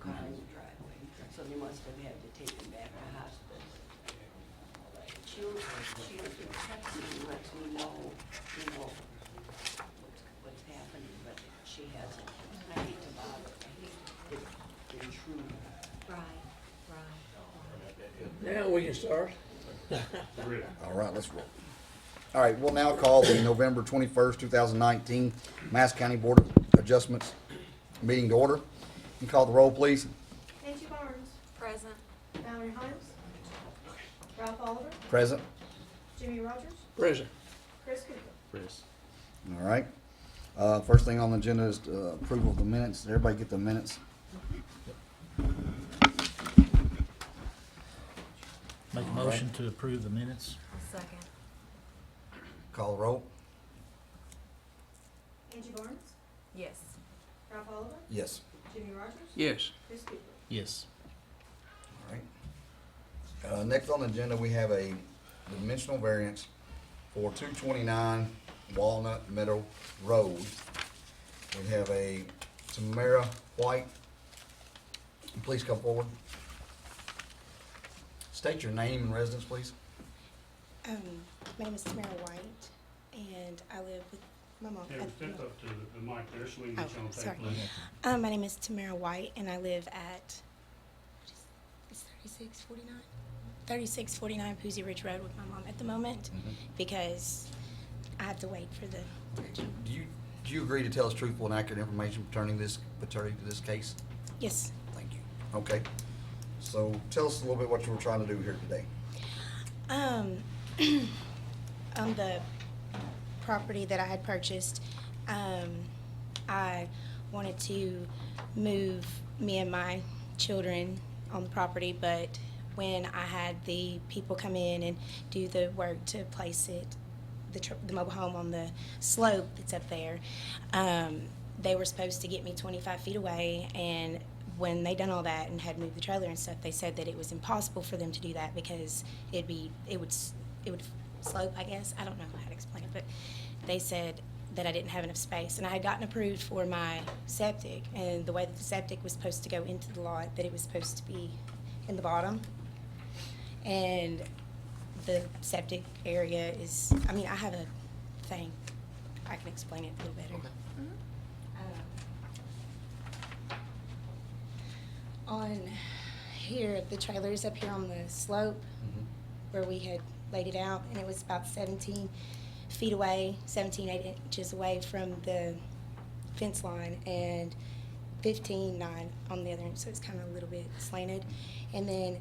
car in the driveway, so they must have had to take him back to hospice. She'll text me and lets me know, what's happening, but she hasn't. I hate to bother, I hate to intrude. Right. Now we can start. All right, let's roll. All right, we'll now call the November 21st, 2019 Madison County Board of Adjustments meeting to order. You call the roll, please. Nancy Barnes, Present. Valerie Hines, Ralph Oliver, Present. Jimmy Rogers, Present. Chris Cooper. All right. First thing on the agenda is approval of the minutes. Did everybody get the minutes? Make a motion to approve the minutes. I'll second. Call the roll. Nancy Barnes, Yes. Ralph Oliver, Yes. Jimmy Rogers, Yes. Chris Cooper. Yes. All right. Next on the agenda, we have a dimensional variance for 229 Walnut Meadow Road. We have a Tamara White. Please come forward. State your name and residence, please. My name is Tamara White, and I live with my mom. Yeah, step up to the mic there so we can get you on tape. Sorry. please. My name is Tamara White, and I live at, it's 3649 Poozy Ridge Road with my mom at the moment, because I have to wait for the. Do you agree to tell us truthful and accurate information pertaining to this case? Yes. Thank you. Okay. So tell us a little bit what you were trying to do here today. On the property that I had purchased, I wanted to move me and my children on the property, but when I had the people come in and do the work to place it, the mobile home on the slope that's up there, they were supposed to get me 25 feet away, and when they done all that and had moved the trailer and stuff, they said that it was impossible for them to do that because it would slope, I guess. I don't know how to explain it, but they said that I didn't have enough space. And I had gotten approved for my septic, and the way that the septic was supposed to go into the lot, that it was supposed to be in the bottom. And the septic area is, I mean, I have a thing. I can explain it a little better. Okay. On here, the trailer's up here on the slope where we had laid it out, and it was about 17 feet away, 8 inches away from the fence line, and 15.9 on the other end, so it's kind of a little bit slanted. And then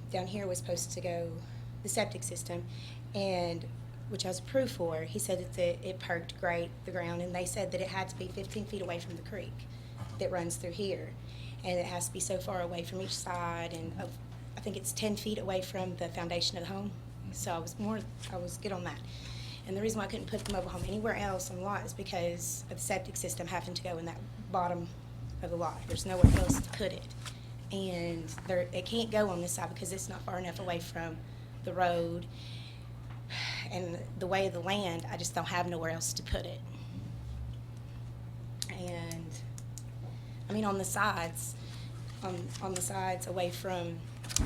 down here was supposed to go the septic system, and which I was approved for. He said that it perked great, the ground, and they said that it had to be 15 feet away from the creek that runs through here. And it has to be so far away from each side, and I think it's 10 feet away from the foundation of the home. So I was good on that. And the reason why I couldn't put the mobile home anywhere else on the lot is because of the septic system having to go in that bottom of the lot. There's nowhere else to put it. And it can't go on this side because it's not far enough away from the road. And the way of the land, I just don't have nowhere else to put it. And I mean, on the sides away from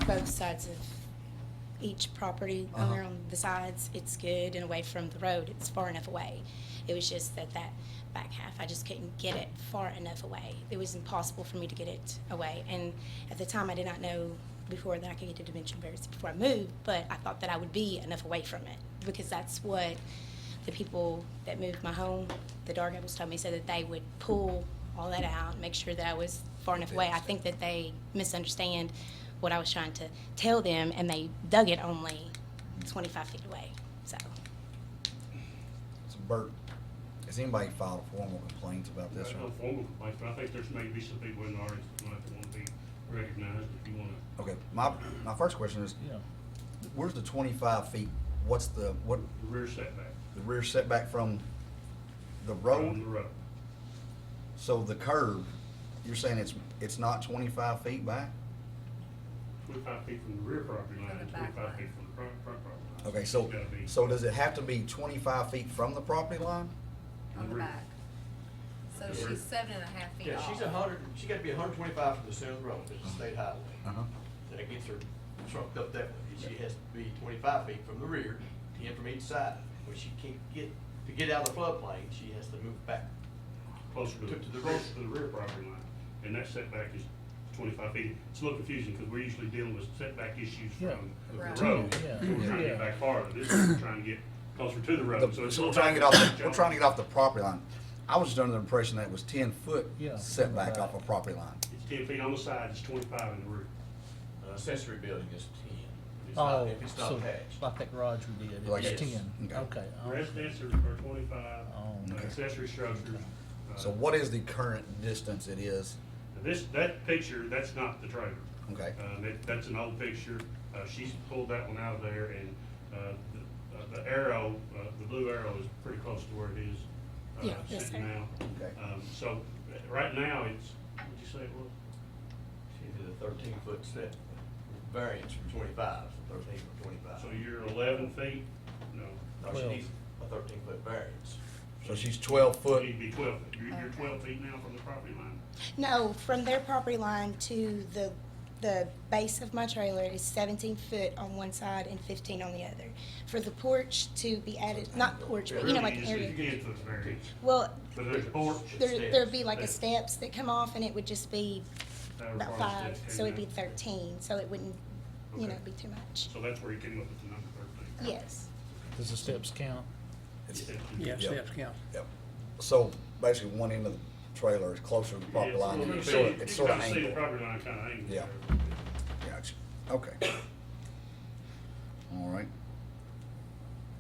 both sides of each property owner on the sides, it's good, and away from the road, it's far enough away. It was just that back half, I just couldn't get it far enough away. It was impossible for me to get it away. And at the time, I did not know before that I could get a dimension variance before I moved, but I thought that I would be enough away from it, because that's what the people that moved my home, the Dark Apples, told me, said that they would pull all that out and make sure that I was far enough away. I think that they misunderstand what I was trying to tell them, and they dug it only 25 feet away. So Bert, has anybody filed formal complaints about this? No formal complaints, but I think there's maybe some people in the audience that might want to be recognized if you want to. Okay, my first question is, Yeah. where's the 25 feet? What's the Rear setback. the rear setback from the road? From the road. So the curb, you're saying it's not 25 feet back? 25 feet from the rear property line, From the and back 25 line. feet from the front property line. Okay, It's so gotta be does it have to be 25 feet from the property line? On the rear. back. So she's 7.5 feet Yeah, off. she's 100, she got to be 125 from the center of the road, it's a state highway. Uh-huh. That gets her trucked up that way. She has to be 25 feet from the rear, 10 from each side. When she can't to get out of the floodplain, she has to move back. Closer to To the closer rear. to the rear property line, and that setback is 25 feet. It's a little confusing, because we're usually dealing with setback issues Yeah. from Right. the road. Yeah. We're trying to get back farther, this is we're trying to get closer to the road, so it's a So we're little trying to get off, back. we're trying to get off the property line. I was under the impression that it was 10-foot Yeah. setback off a property line. It's 10 feet on the side, it's 25 in the rear. Accessory building is 10. Oh, If it's not so attached. like that garage we did, Like it's it's- 10, okay. okay. Residents are 25, Oh, okay. accessory structures. So what is the current distance it is? That picture, that's not the trailer. Okay. That's an old picture. She's pulled that one out of there, and the arrow, the blue arrow is pretty close to where it is Yeah, yes, sitting sir. now. Okay. So right now, it's, what'd you say it was? She did a 13-foot set variance from 25, so 13 from 25. So you're 11 feet? No. No, she 12. needs a 13-foot variance. So she's 12 You foot. need to be 12. You're Okay. 12 feet now from the property line. No, from their property line to the base of my trailer is 17 foot on one side and 15 on the other. For the porch to be added, not porch, but you know, like an Really, area. you get to the variance. Well, But there's a porch. there'd be like a Steps. steps that come off and it would just be That about requires 5, steps so it'd be came down. 13, so it wouldn't, you know, Okay. be too much. So that's where you came up with the number 13. Yes. Does the steps count? Steps. Yeah, Yep. steps count. Yep. So basically, one end of the trailer is closer to the property line, and it's sort of, it's sort of You can see the angled. property line kind of angled. Yeah. there. Gotcha. Okay. All right.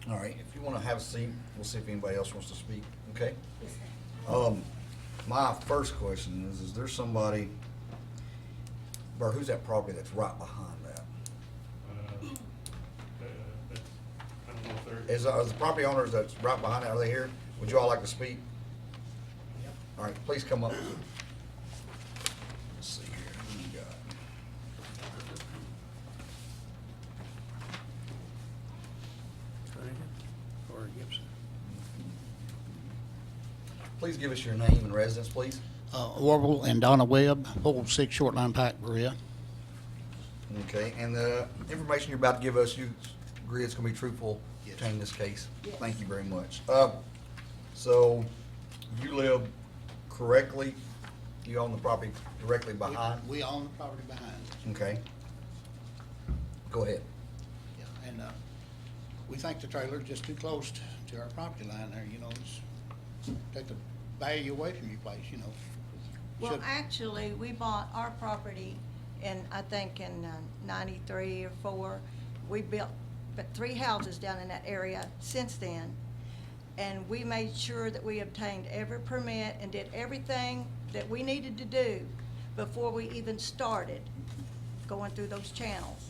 All right, if you wanna have a seat, we'll see if anybody else wants to speak, okay? Yes, sir. My first question is there somebody, Bert, who's that property that's right behind that? I don't know if they're. Is the property owners that's right behind it, are they here? Would you all like to speak? All right, please come up. Let's see here, who we got? Or Gibson. Please give us your name and residence, please. Orville and Donna Webb, Old 6 Short Line Pike, Berea. Okay, and the information you're about to give us, you agree it's gonna be truthful Yes. in this case? Yes. Thank you very much. So you live correctly, you own the property directly behind? We own the property behind. Okay. Go ahead. Yeah, and we think the trailer's just too close to our property line there, you know, it's take the value away from your place, you know. Well, Should- actually, we bought our property in, I think in 93 or 4. We built but 3 houses down in that area since then. And we made sure that we obtained every permit and did everything that we needed to do before we even started going through those channels.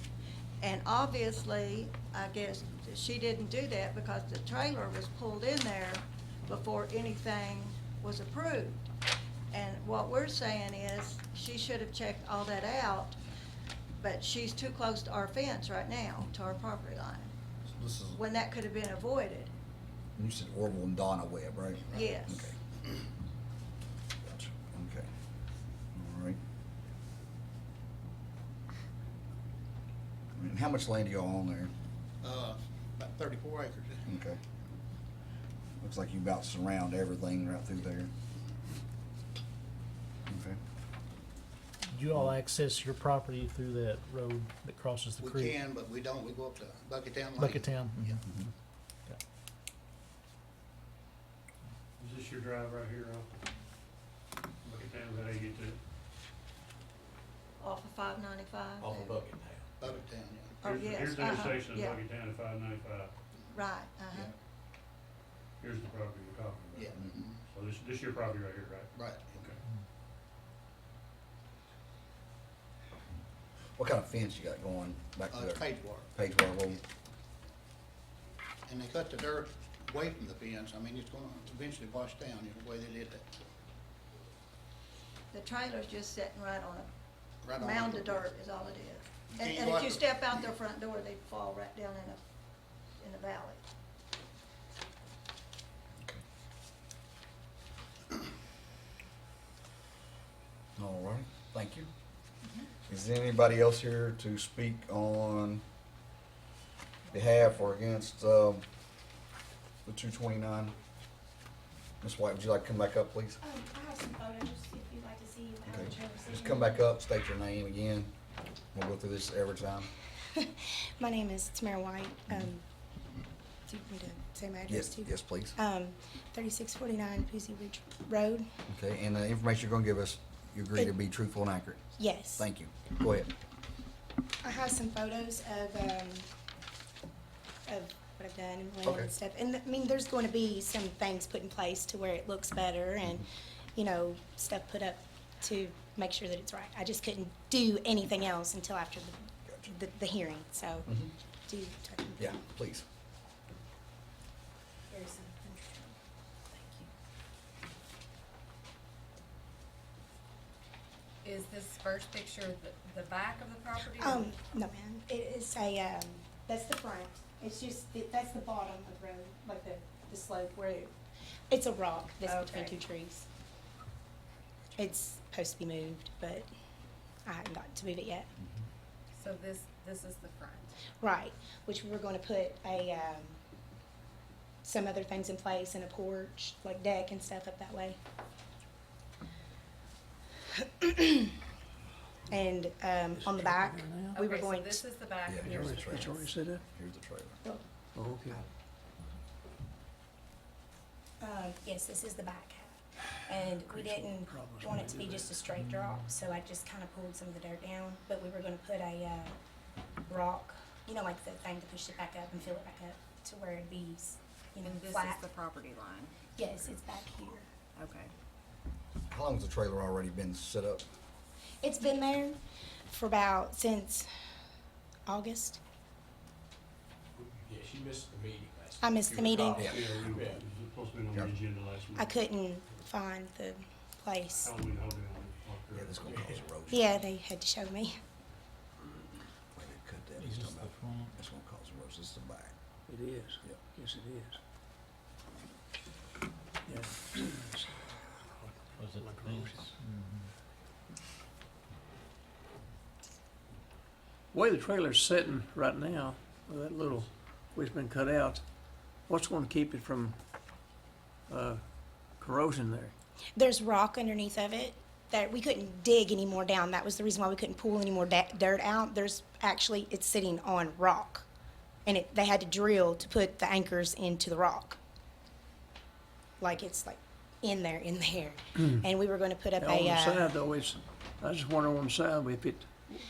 And obviously, I guess she didn't do that because the trailer was pulled in there before anything was approved. And what we're saying is, she should have checked all that out, but she's too close to our fence right now, to our property line, So this is, when that could have been avoided. you said Orville and Donna Webb, right? Yes. Okay. Gotcha, okay. All right. And how much land do y'all own there? About 34 acres. Okay. Looks like you about surround everything right through there. Okay. Do you all access your property through that road that crosses the We creek? can, but we don't, we go up to Bucketown Lane. Bucketown? Yeah. Mhm. Okay. Is this your drive right here off Bucketown, is that how you get to it? Off of 595. Off of Bucketown. Bucketown, yeah. Oh, Here's the- yes, Here's the uh-huh, intersection of yeah. Bucketown and 595. Right, Yeah. Here's the property we're talking about. Yeah, So this your property right here, right? right. Okay. What kind of fence you got going back to It's the page water. Pageway Road? And they cut the dirt away from the fence. I mean, it's gonna eventually wash down, you know, the way they did that. The trailer's just sitting right on Right a on mound the- of dirt is all it is. And Can't and go if you out the- step out their front door, they fall right down in the valley. Thank you. Is there anybody else here to speak on behalf or against the 229? Ms. White, would you like to come back up, please? I have some photos if you'd like to see how the Okay. trailer's Just sitting. come back up, state your name again. We'll go through this every time. My name is Tamara White. Do you want me to say my address Yes, too? yes, please. 3649 Pusey Ridge Road. Okay, and the information you're gonna give us, you agree to be truthful and accurate? Yes. Thank you. Go ahead. I have some photos of what I've done and land Okay. and stuff. And I mean, there's going to be some things put in place to where it looks better and, you know, stuff put up to make sure that it's right. I just couldn't do anything else until after Gotcha. the hearing, so Mhm. do. Yeah, please. Here's some. Thank Is this first picture the back of the property? you. No, ma'am. It is a, that's the front. It's just, that's the bottom of the road, like the slope where it's a rock that's between Okay. two trees. It's supposed to be moved, but I haven't gotten to move it yet. So this is the front. Right, which we were gonna put some other things in place and a porch, like deck and stuff up that way. And, on the back, we were Okay, so going this to, is the back. Yeah, and here's here's the the trailer. fence. Here's the trailer. Oh, okay. yes, this is the back half. And we didn't want it to be just a straight drop, so I just kinda pulled some of the dirt down, but we were gonna put a, rock, you know, like the thing to push it back up and fill it back up to where it'd be, you know, And this flat. is the property line. Yes, it's back here. Okay. How long's the trailer already been set up? It's been there for since August. Yeah, she missed the meeting last. I missed You the meeting. recall. Yeah, we were Yeah. supposed to be on the agenda last week. I couldn't find the place. Halloween holding Yeah, this is gonna cause erosion. Yeah, they had to show me. Way they cut that, Is he's this talking the about, front? it's gonna cause erosion, this is the back. It is. Yep. Yes, it is. Yeah. Was it the fence? Way the trailer's sitting right now, with that little, where it's been cut out, what's gonna keep it from, corrosion there? There's rock underneath of it that we couldn't dig any more down. That was the reason why we couldn't pull any more dirt out. It's sitting on rock. And they had to drill to put the anchors into the rock. Like it's like in there. And we were gonna put up On the a, side though, I just wonder on the side, if it,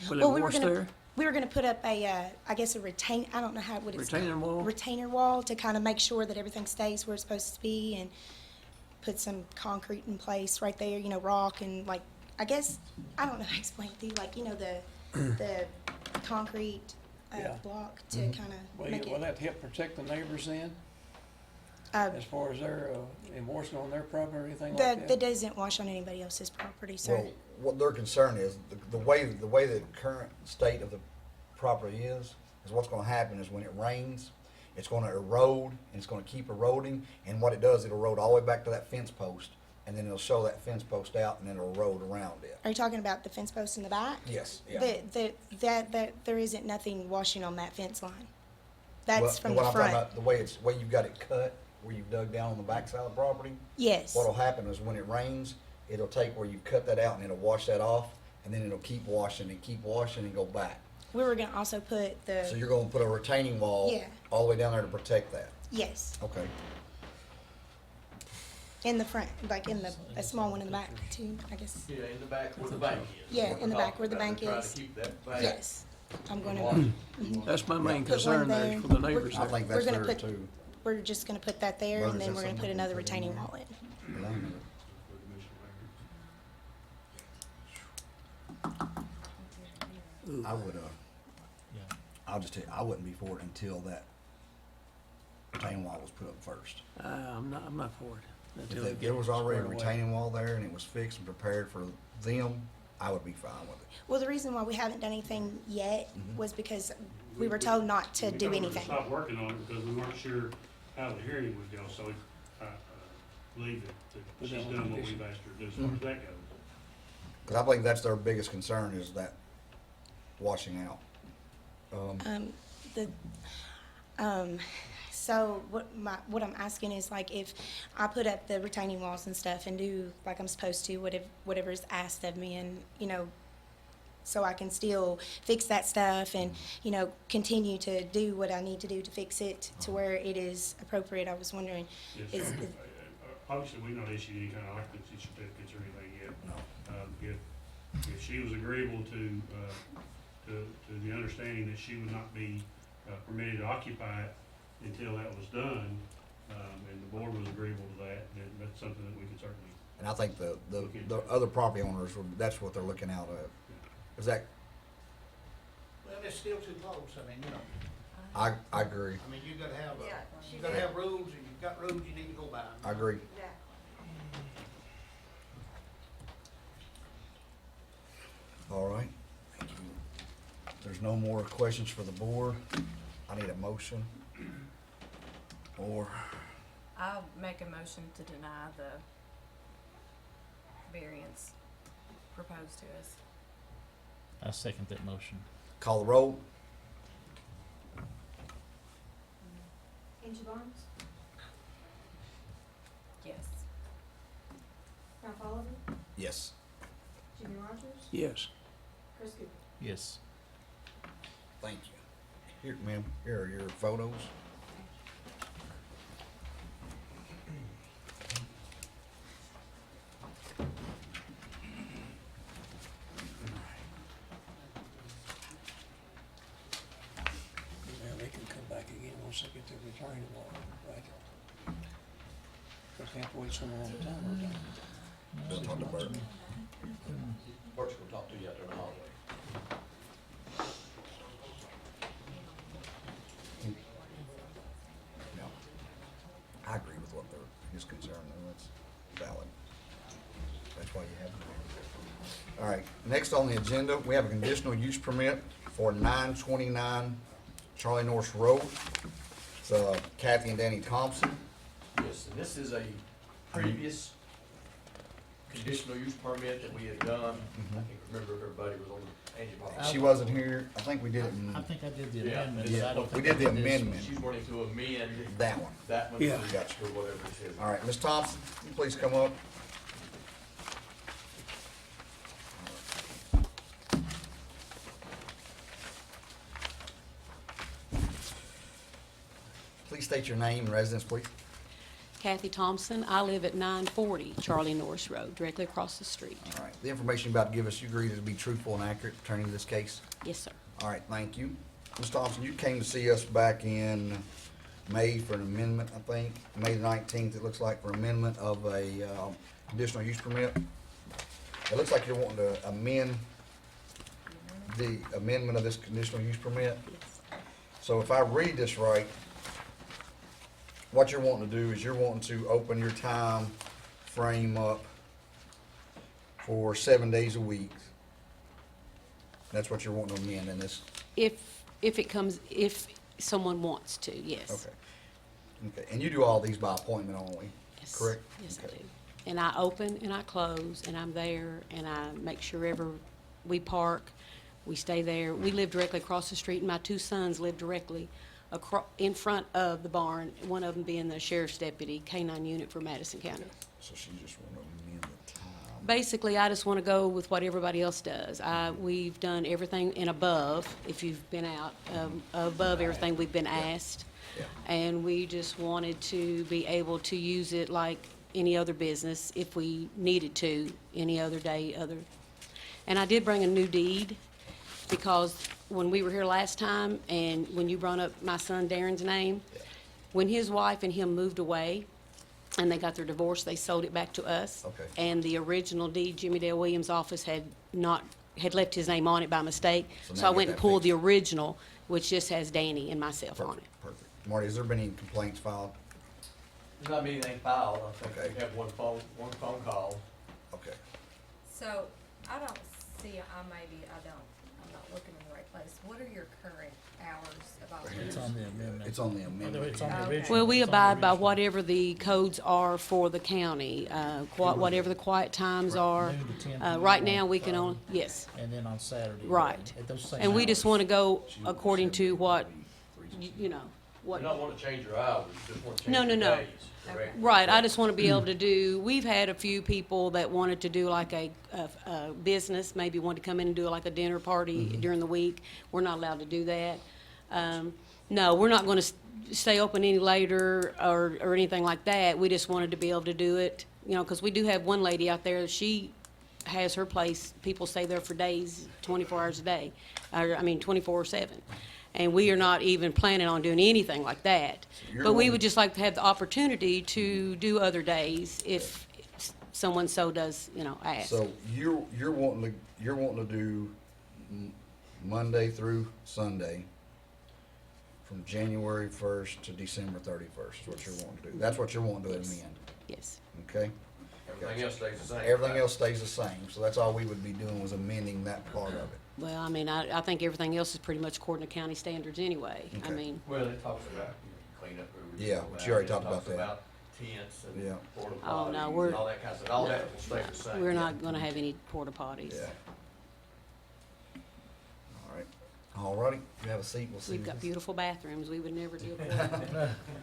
will well, it wash there? we were gonna put up a, I guess I don't know what it's called. Retaining wall? Retainer wall to kind of make sure that everything stays where it's supposed to be and put some concrete in place right there, you know, rock and like, I guess, I don't know how to explain it to you, like, you know, the concrete Yeah. block to kind of Will make will it. that help protect the neighbors then, Uh, as far as their, enforcement on their property or anything like that? that doesn't wash on anybody else's property, sir. Well, what their concern is, the way the current state of the property is what's gonna happen is when it rains, it's gonna erode, and it's gonna keep eroding, and what it does, it'll erode all the way back to that fence post, and then it'll show that fence post out, and then it'll erode around it. Are you talking about the fence post in the back? Yes, yeah. There isn't nothing washing on that fence line. Well, That's from what the I'm talking front. about, the way you've got it cut, where you've dug down on the backside of the property, Yes. what'll happen is when it rains, it'll take where you cut that out, and it'll wash that off, and then it'll keep washing and go back. We were gonna also put So the, you're gonna put a retaining wall Yeah. all the way down there to protect that. yes, Okay. in the front, like a small one in the back too, I guess. Yeah, in the back where the bank is. Yeah, What in the we're back where the talking bank about. We're is. trying to keep that back. Yes, I'm gonna, washed. That's my main Put one concern there, there. for the neighbors I there. think We're that's gonna there put- too. we're just gonna put that there Bert, and is then that we're gonna put something another we put in retaining there? wall in. I would, Yeah. I'll just tell you, I wouldn't be for it until that retaining wall was put up first. I'm not for it. until If it there was gets already a squared away. retaining wall there and it was fixed and prepared for them, I would be fine with it. Well, the reason why we haven't done anything yet Mhm. was because we were told not to do anything. We stopped working on it because we weren't sure how the hearing would go, so I believe that Put she's that on done what condition. we've asked her to do as far as that goes. Cause I believe that's their biggest concern is that washing out. The, so what I'm asking is like if I put up the retaining walls and stuff and do like I'm supposed to, whatever's asked of me, and so I can still fix that stuff and continue to do what I need to do to fix it to where it is appropriate. I was wondering, Yes, sir. Obviously, we've not issued any kind of occupancy certificates or anything yet. If she was agreeable to the understanding that she would not be permitted to occupy it until that was done, and the board was agreeable to that, then that's something that we could certainly. And I think the other property owners, that's what they're looking out of. Is that, Well, it's still too close, I mean, I agree. I mean, you gotta have, Yeah, she you gotta did. have rules, and you've got rules you need to go by. I agree. Yeah. All right. There's no more questions for the board. I need a motion. Or, I'll make a motion to deny the variance proposed to us. I second that motion. call the roll. Angie Barnes, Yes. Ralph Oliver, Yes. Jimmy Rogers, Yes. Chris Cooper. Yes. Thank you. Here, ma'am, here are your photos. Now they can come back again once they get their retaining wall, right? Because they have to wait so long time, or don't they? We'll talk to Bert. Bert's gonna talk to you out there in the hallway. No. I agree with what his concern, though, that's valid. That's why you have it. All right, next on the agenda, we have a conditional use permit for 929 Charlie North Road. It's Kathy and Danny Thompson. Yes, and this is a previous conditional use permit that we had done. I can't remember if everybody was on the Angie Box. She wasn't here, I think we did it I in think I did the Yeah, amendment. yeah, but I don't we think did I the this one. amendment. She's wanting to amend that one. that one, Yeah. or whatever it is. All right, Ms. Thompson, can you please come up? Please state your name and residence, please. Kathy Thompson, I live at 940 Charlie Norris Road, directly across the street. All right, the information you're about to give us, you agree to be truthful and accurate pertaining to this case? Yes, sir. All right, thank you. Ms. Thompson, you came to see us back in May for an amendment, I think, May the 19th, it looks like, for amendment of a conditional use permit. It looks like you're wanting to amend the amendment of this conditional use permit. Yes. So if I read this right, what you're wanting to do is you're wanting to open your time frame up for 7 days a week. That's what you're wanting to amend in this. If someone wants to, yes. Okay. Okay, and you do all these by appointment only, Yes. correct? Yes, I Okay. do. And I open and I close, and I'm there, and I make sure we park, we stay there. We live directly across the street, and my two sons live directly in front of the barn, one of them being the sheriff's deputy, K-9 unit for Madison County. So she just want to amend the time. Basically, I just want to go with what everybody else does. We've done everything and above, if you've been out, above everything we've been asked. Yeah. And we just wanted to be able to use it like any other business if we needed to, any other day, And I did bring a new deed because when we were here last time and when you brought up my son Darren's name, when his wife and him moved away and they got their divorce, they sold it back to us. Okay. And the original deed, Jimmy Dale Williams' office had left his name on it by mistake. So So now I get went and that pulled the fixed. original, which just has Danny and myself on it. Perfect. Marty, has there been any complaints filed? There's not been anything filed, I think Okay. we have one phone call. Okay. So I don't see, I'm not looking in the right place. What are your current hours of operation? It's on the amendment. It's on the amendment. It's on the Okay. original. Well, we It's on the abide by original. whatever the codes are for the county, whatever the quiet times are. Noon to 10 Right p.m. now, we can on only, yes, And then on Saturday. right. At those same And we hours. just want to go according to what, you know, You what. don't wanna change your hours, you just wanna change No, your no, no. days, correct? Right, I just want to be able to do, we've had a few people that wanted to do like a business, maybe wanted to come in and do like a dinner party during the week. We're not allowed to do that. No, we're not going to stay open any later or anything like that. We just wanted to be able to do it, you know, because we do have one lady out there, she has her place, people stay there for days, 24 hours a day, 24/7. And we are not even planning on doing anything like that. You're But we wanting- would just like to have the opportunity to do other days if someone so does, you know, ask. So you're wanting to do Monday through Sunday from January 1st to December 31st, is what you're wanting to do. That's what you're wanting to Yes. amend, Yes, okay? Everything else stays the same. Everything else stays the same, so that's all we would be doing was amending that part of it. well, I think everything else is pretty much according to county standards anyway. I Okay. mean, Well, it talks about cleanup. Yeah, but you already talked about that. It talks about tents Yeah. and porta Oh, no, potties we're- and all that kind of stuff. All that will stay the same. we're not gonna have any porta potties. Yeah. All righty, you have a seat, we'll see. We've got this. beautiful bathrooms, we would never do a porta potty.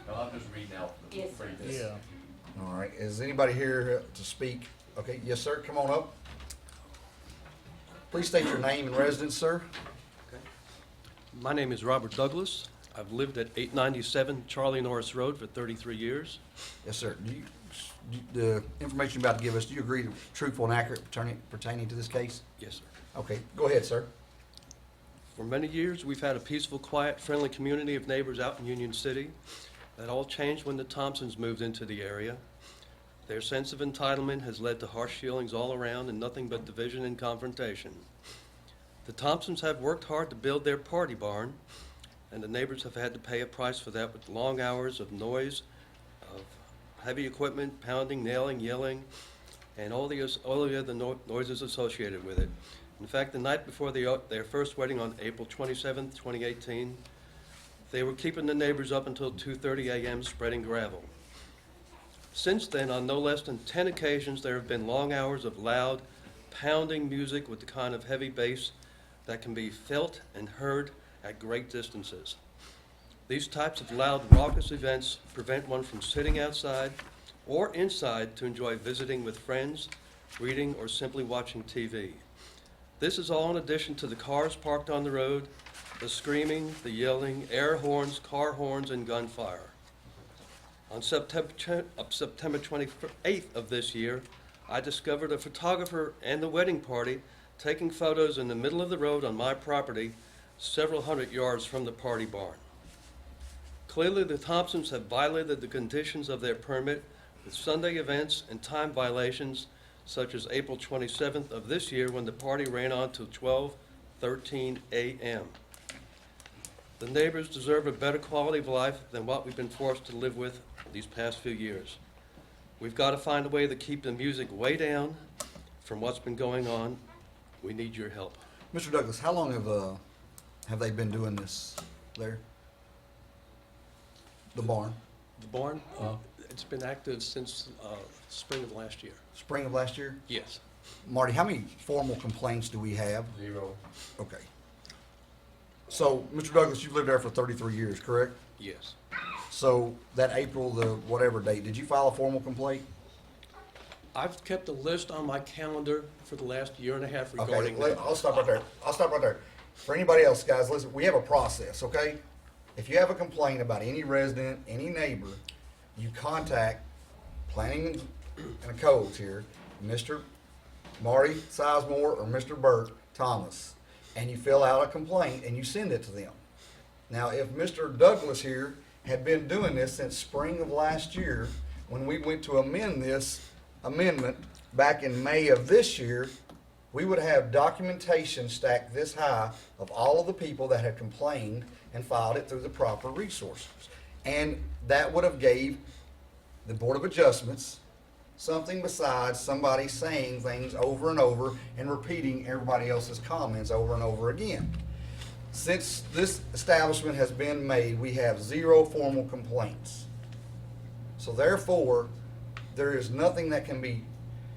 No, I'm just reading out the Yes. previous. Yeah. All right, is anybody here to speak? Okay, yes, sir, come on up. Please state your name and residence, sir. My name is Robert Douglas. I've lived at 897 Charlie Norris Road for 33 years. Yes, sir. The information you're about to give us, do you agree to truthful and accurate pertaining to this case? Yes, sir. Okay, go ahead, sir. For many years, we've had a peaceful, quiet, friendly community of neighbors out in Union City. That all changed when the Thompsons moved into the area. Their sense of entitlement has led to harsh feelings all around and nothing but division and confrontation. The Thompsons have worked hard to build their party barn, and the neighbors have had to pay a price for that with long hours of noise, of heavy equipment, pounding, nailing, yelling, and all the other noises associated with it. In fact, the night before their first wedding on April 27th, 2018, they were keeping the neighbors up until 2:30 a.m. spreading gravel. Since then, on no less than 10 occasions, there have been long hours of loud, pounding music with the kind of heavy bass that can be felt and heard at great distances. These types of loud, raucous events prevent one from sitting outside or inside to enjoy visiting with friends, reading, or simply watching TV. This is all in addition to the cars parked on the road, the screaming, the yelling, air horns, car horns, and gunfire. On September 28th of this year, I discovered a photographer and the wedding party taking photos in the middle of the road on my property, several hundred yards from the party barn. Clearly, the Thompsons have violated the conditions of their permit with Sunday events and time violations such as April 27th of this year when the party ran on till 12:13 a.m. The neighbors deserve a better quality of life than what we've been forced to live with these past few years. We've got to find a way to keep the music way down from what's been going on. We need your help. Mr. Douglas, how long have they been doing this there? The barn? The barn, it's been active since spring of last year. Spring of last year? Yes. Marty, how many formal complaints do we have? 0. Okay. So, Mr. Douglas, you've lived there for 33 years, correct? Yes. So, that April, the whatever date, did you file a formal complaint? I've kept a list on my calendar for the last year and a half Okay, regarding that. I'll stop right there. For anybody else, guys, listen, we have a process, okay? If you have a complaint about any resident, any neighbor, you contact Planning and Codes here, Mr. Marty Sizemore or Mr. Burt Thomas, and you fill out a complaint and you send it to them. Now, if Mr. Douglas here had been doing this since spring of last year, when we went to amend this amendment back in May of this year, we would have documentation stacked this high of all of the people that had complained and filed it through the proper resources. And that would have gave the Board of Adjustments something besides somebody saying things over and over and repeating everybody else's comments over and over again. Since this establishment has been made, we have 0 formal complaints. So therefore, there is nothing that can be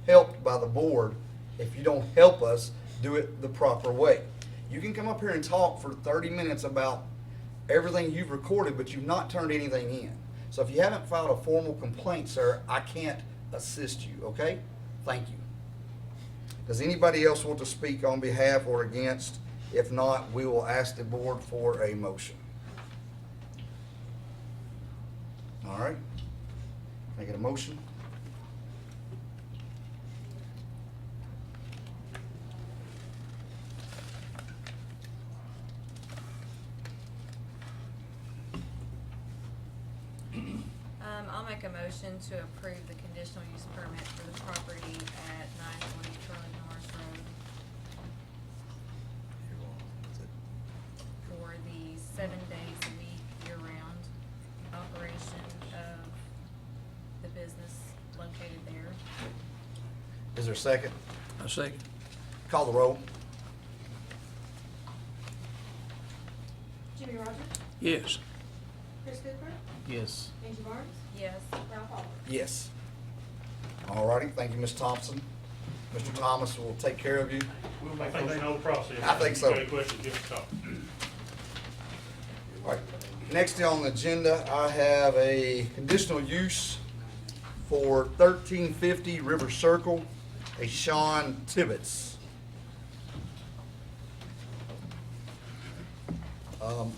helped by the board if you don't help us do it the proper way. You can come up here and talk for 30 minutes about everything you've recorded, but you've not turned anything in. So if you haven't filed a formal complaint, sir, I can't assist you, okay? Thank you. Does anybody else want to speak on behalf or against? If not, we will ask the board for a motion. All right. Can I get a motion? I'll make a motion to approve the conditional use permit for the property at 920 Charlie Norris Road for the 7 days a week, year-round operation of the business located there. Is there a second? A second. Call the roll. Jimmy Rogers? Yes. Chris Cooper? Yes. Angie Barnes? Yes. Ralph Oliver? Yes. All righty, thank you, Ms. Thompson. Mr. Thomas will take care of you. We'll I make think they those. know the process. I think so. If you got any questions, give us a call. All right. Next on the agenda, I have a conditional use for 1350 River Circle, a Sean Tibbetts.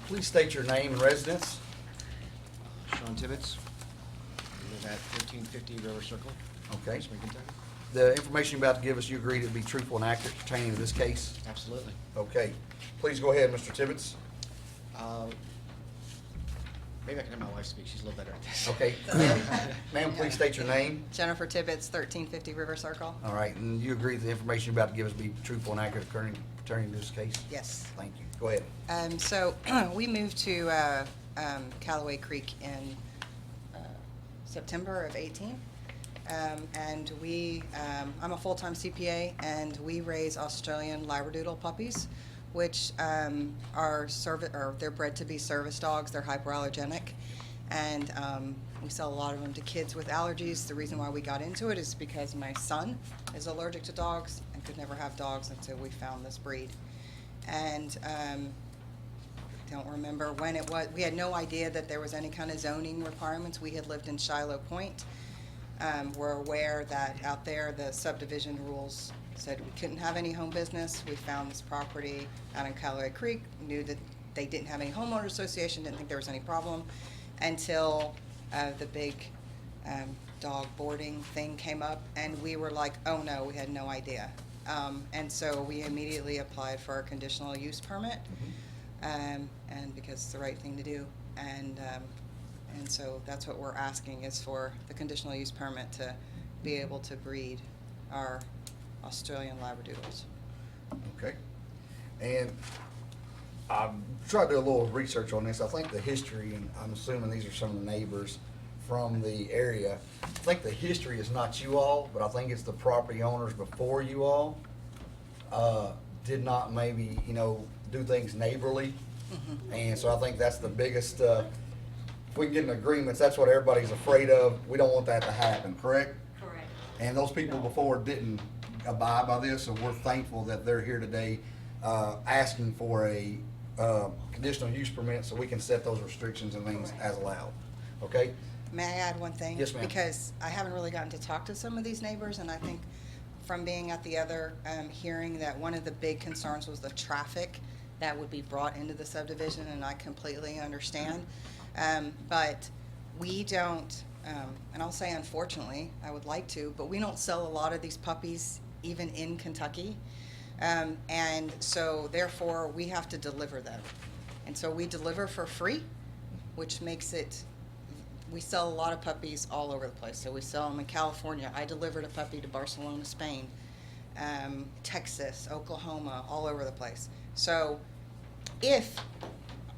Please state your name and residence. Sean Tibbetts. We live at 1350 River Circle, Okay. Spring, Kentucky. The information you're about to give us, you agree to be truthful and accurate pertaining to this case? Absolutely. Okay. Please go ahead, Mr. Tibbetts. Maybe I can have my wife speak. She's a little better at this. Okay. Ma'am, please state your name. Jennifer Tibbetts, 1350 River Circle. All right, and you agree that the information you're about to give us be truthful and accurate pertaining to this case? Yes. Thank you. Go ahead. So we moved to Callaway Creek in September of 18. And I'm a full-time CPA, and we raise Australian Labradoodle puppies, which they're bred to be service dogs. They're hypoallergenic, and we sell a lot of them to kids with allergies. The reason why we got into it is because my son is allergic to dogs and could never have dogs until we found this breed. And don't remember when it was. We had no idea that there was any kind of zoning requirements. We had lived in Shiloh Point. We're aware that out there the subdivision rules said we couldn't have any home business. We found this property out in Callaway Creek, knew that they didn't have any homeowner association, didn't think there was any problem until the big dog boarding thing came up, and we were like, oh no, we had no idea. And so we immediately applied for a conditional use permit, and because it's the right thing to do. And so that's what we're asking, is for the conditional use permit to be able to breed our Australian Labradoodles. Okay. And I tried to do a little research on this. I think the history, and I'm assuming these are some of the neighbors from the area. I think the history is not you all, but I think it's the property owners before you all did not maybe, do things neighborly. And so I think that's the biggest, if we can get an agreement, that's what everybody's afraid of. We don't want that to happen, correct? Correct. And those people before didn't abide by this, so we're thankful that they're here today asking for a conditional use permit so we can set those restrictions and things as allowed. Okay? May I add one thing? Yes, ma'am. Because I haven't really gotten to talk to some of these neighbors, and I think from being at the other hearing that one of the big concerns was the traffic that would be brought into the subdivision, and I completely understand. But we don't, and I'll say unfortunately, I would like to, but we don't sell a lot of these puppies even in Kentucky. And so therefore we have to deliver them. And so we deliver for free, which makes it, we sell a lot of puppies all over the place. So we sell them in California. I delivered a puppy to Barcelona, Spain, Texas, Oklahoma, all over the place. So if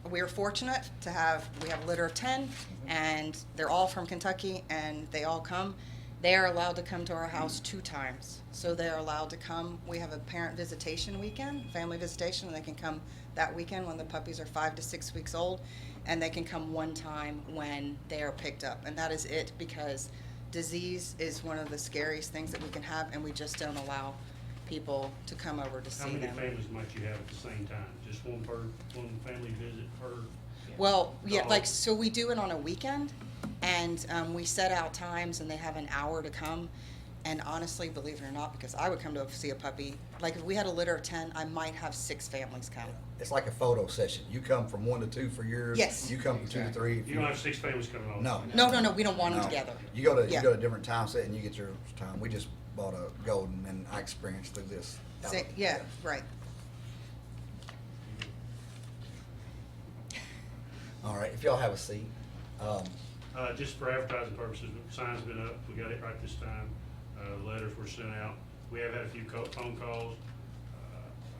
we're fortunate to have, we have a litter of 10, and they're all from Kentucky, and they all come, They are allowed to come to our house 2 times. So they're allowed to come. We have a parent visitation weekend, family visitation, and they can come that weekend when the puppies are 5 to 6 weeks old, and they can come 1 time when they are picked up. And that is it, because disease is one of the scariest things that we can have, and we just don't allow people to come over to How see many them. families might you have at the same time? Just one family visit per? Well, yeah, dog? like, so we do it on a weekend, and we set out times, and they have an hour to come. And honestly, believe it or not, because I would come to see a puppy, like if we had a litter of 10, I might have 6 families come. It's like a photo session. You come from 1 to 2 for yours. Yes. You come from 2 to 3. You don't have 6 families coming on? No. No, we don't want them No. together. You go to Yeah. a different time set and you get your time. We just bought a golden and I experienced through this. Yeah, right. All right, if y'all have a seat. Just for advertising purposes, the sign's been up, we got it right this time, letters were sent out, we have had a few phone calls.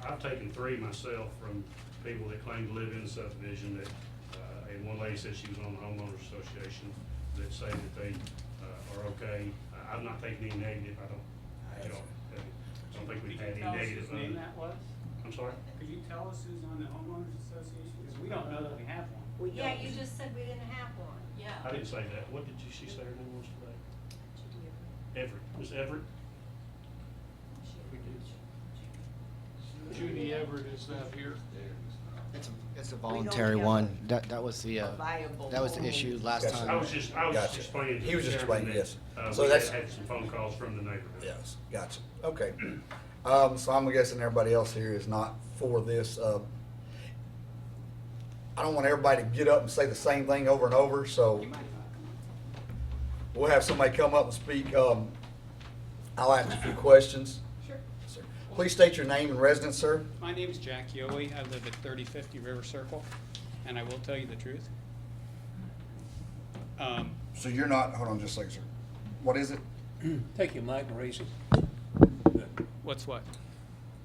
I've taken 3 myself from people that claim to live in the subdivision that, and one lady said she was on the homeowners association that say that they, are okay. I've not taken any negative, I don't think we've had any negative. Could you tell us whose name that was? I'm sorry? Could you tell us who's on the homeowners association? Because we don't know that we have one. Yeah, you just said we didn't have one. Yeah. I didn't say that. What did she say her name was today? Everett. Miss Everett? Judy Everett is not here. It's a voluntary one. That was the issue last I time. was just Gotcha. explaining. to He was the just chairman explaining, that, yes. So we that's- had some phone calls from the neighborhood. Yes, gotcha. Okay. So I'm guessing everybody else here is not for this. I don't want everybody to get up and say the same thing over and over, so we'll have somebody come up and speak. I'll ask a few questions. Sure. Sir. Please state your name and residence, sir. My name is Jack Yowie. I live at 3050 River Circle, and I will tell you the truth. So you're not, hold on just a second, sir. What is it? Take your mic and raise it. What's what?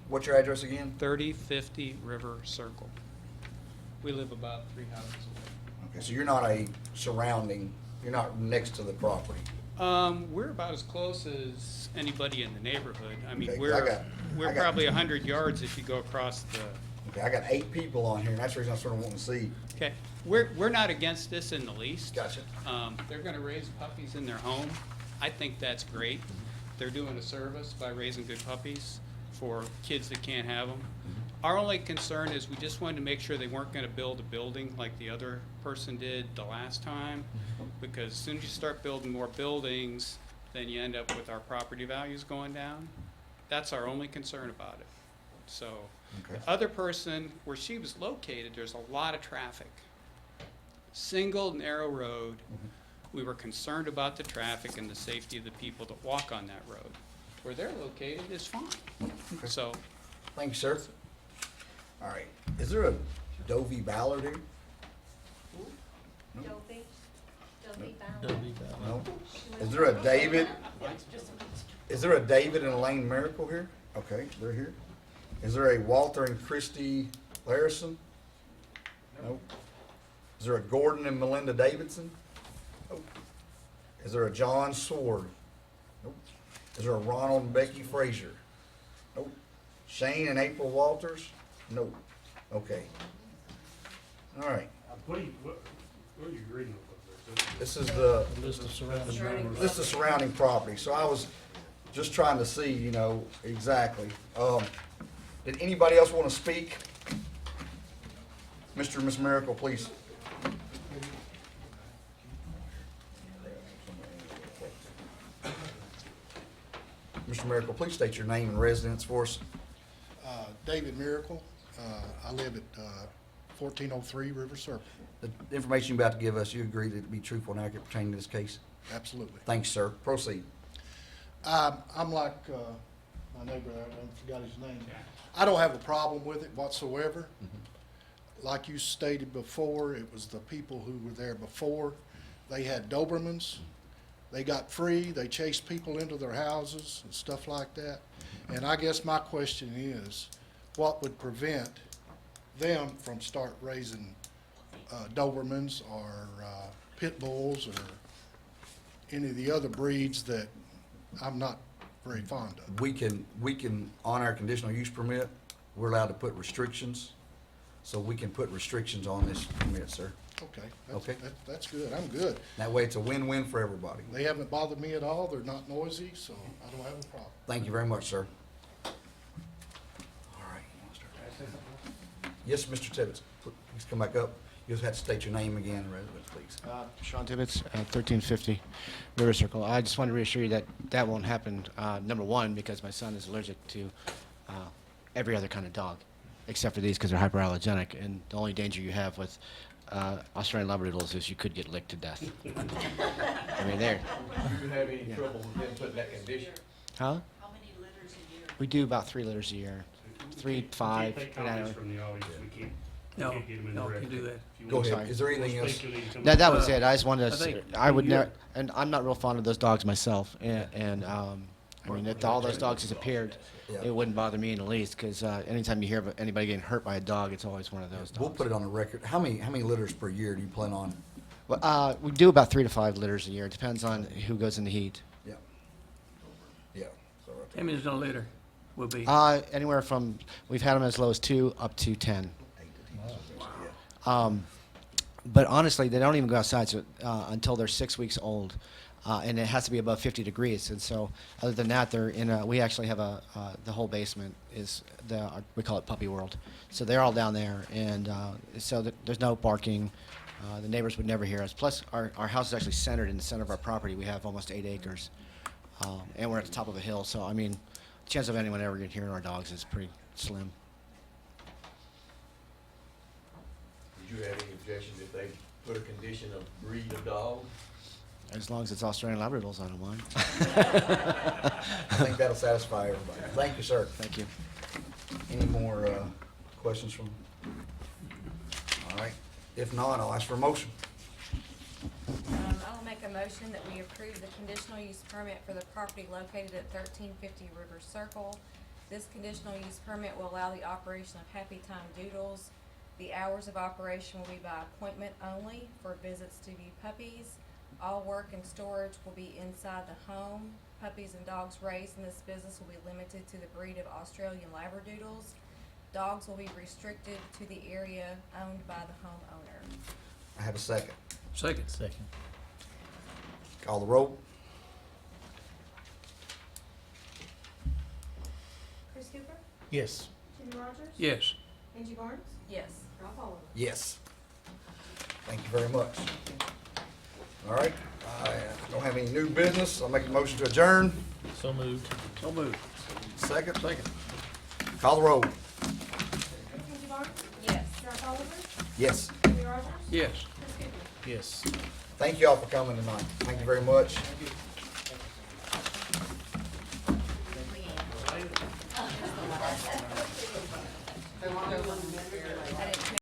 What's your address again? 3050 River Circle. We live about 3 houses away. Okay, so you're not you're not next to the property. We're about as close as anybody in the neighborhood. I mean, Okay, we're I got- probably 100 yards if you go across the. Okay, I got 8 people on here, and that's the reason I'm sort of wanting to see. Okay, we're not against this in the least. Gotcha. They're gonna raise puppies in their home. I think that's great. They're doing a service by raising good puppies for kids that can't have them. Our only concern is we just wanted to make sure they weren't gonna build a building like the other person did the last time. Because as soon as you start building more buildings, then you end up with our property values going down. That's our only concern about it. So, Okay. the other person, where she was located, there's a lot of traffic. Single narrow road. We were concerned about the traffic and the safety of the people that walk on that road. Where they're located is fine. So, Thank you, sir. All right, is there a Dovey Ballard here? Dovey No? Is there a David? Is there a David and Elaine Miracle here? Okay, they're here. Is there a Walter and Christy Larison? Nope. Is there a Gordon and Melinda Davidson? Nope. Is there a John Sword? Nope. Is there a Ronald and Becky Frazier? Nope. Shane and April Walters? Nope. Okay. All right. What are you reading up there? This is the List of surrounding. This is surrounding property, so I was just trying to see, exactly. Did anybody else want to speak? Mr. and Miss Miracle, please. Mr. Miracle, please state your name and residence for us. David Miracle. I live at 1403 River Circle. The information you're about to give us, you agree that it be truthful and accurate pertaining to this case? Absolutely. Thanks, sir. Proceed. I'm like my neighbor there, I forgot his name. I don't have a problem with it whatsoever. Like you stated before, it was the people who were there before. They had Dobermans. They got free. They chased people into their houses and stuff like that. And I guess my question is, what would prevent them from start raising Dobermans or pit bulls or any of the other breeds that I'm not very fond of. We can, on our conditional use permit, we're allowed to put restrictions, so we can put restrictions on this permit, sir. Okay. Okay. That's good. I'm good. That way it's a win-win for everybody. They haven't bothered me at all. They're not noisy, so I don't have a problem. Thank you very much, sir. All right. You wanna start? Yes, Mr. Tibbetts, please come back up. You'll have to state your name again and residence, please. Sean Tibbetts, 1350 River Circle. I just want to reassure you that that won't happen, number one, because my son is allergic to every other kind of dog, except for these because they're hyperallergenic, and the only danger you have with Australian Labradoodles is you could get licked to death. I mean, they're... Do you have any trouble with them putting that condition? Huh? How many litters a year? We do about 3 litters a year. 3, 5, We can't take comments from the audience, we can't No, get them in the no, record. can't do that. If you Go want ahead. to Is there anything speak else? to it, you can come That up. was it. I just wanted I to, think I would you're- never, and I'm not real fond of those dogs myself. And I mean, if all those dogs disappeared, Yeah. it wouldn't bother me in the least, because anytime you hear of anybody getting hurt by a dog, it's always one of those dogs. We'll put it on the record. How many litters per year do you plan on? Well, we do about 3 to 5 litters a year. It depends on who goes in the heat. Yeah. Yeah. So, How many's on a litter will be? Anywhere from, we've had them as low as 2 up to 10. But honestly, they don't even go outside until they're 6 weeks old, and it has to be above 50 degrees. And so, other than that, they're in a. We actually have the whole basement is we call it puppy world. So they're all down there, and so there's no barking. The neighbors would never hear us. Plus, our house is actually centered in the center of our property. We have almost 8 acres, and we're at the top of a hill. So I mean, the chance of anyone ever hearing our dogs is pretty slim. Would you have any objections if they put a condition of breed of dog? As long as it's Australian Labradoodles, I don't mind. I think that'll satisfy everybody. Thank you, sir. Thank you. Any more questions from? All right. If not, I'll ask for a motion. I'll make a motion that we approve the conditional use permit for the property located at 1350 River Circle. This conditional use permit will allow the operation of Happy Time Doodles. The hours of operation will be by appointment only for visits to view puppies. All work and storage will be inside the home. Puppies and dogs raised in this business will be limited to the breed of Australian Labradoodles. Dogs will be restricted to the area owned by the homeowner. I have a second. Second. Second. Call the roll. Chris Cooper? Yes. Jimmy Rogers? Yes. Angie Barnes? Yes. Ralph Oliver? Yes. Thank you very much. All right. I don't have any new business. I'll make a motion to adjourn. So moved. So moved. Second. Second. Call the roll. Angie Barnes? Yes. Ralph Oliver? Yes. Jimmy Rogers? Yes. Chris Cooper? Yes. Thank you all for coming tonight. Thank you very much. I didn't